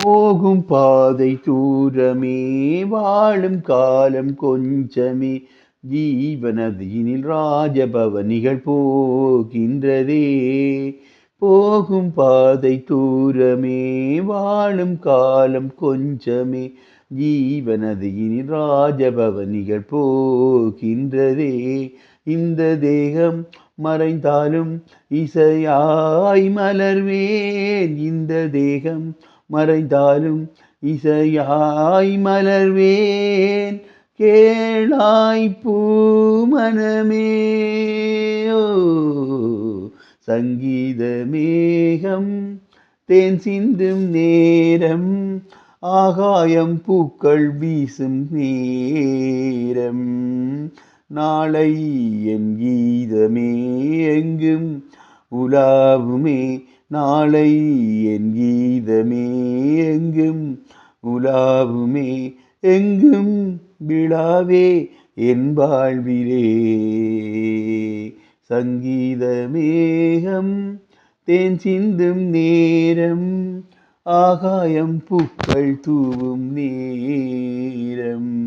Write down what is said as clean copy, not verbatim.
போகும் பாதை தூரமே வாழும் காலம் கொஞ்சமே ஜீவனதியினில் ராஜபவனிகள் போகின்றதே. போகும் பாதை தூரமே வாழும் காலம் கொஞ்சமே ஜீவனதியினில் ராஜபவனிகள் போகின்றதே. இந்த தேகம் மறைந்தாலும் இசையாய் மலர்வேன். இந்த தேகம் மறைந்தாலும் இசையாய் மலர்வேன். கேளாய் பூமனமே. ஓ சங்கீத மேகம் தேன் சிந்தும் நேரம் ஆகாயம் பூக்கள் வீசும் நேரம். நாளை என் கீதமே எங்கும் உலாவுமே. நாளை என் கீதமே எங்கும் உலாவுமே. எங்கும் விழாவே என் வாழ்விலே. சங்கீத மேகம் தேன் சிந்தும் நேரம் ஆகாயம் பூக்கள் தூவும் நேரம்.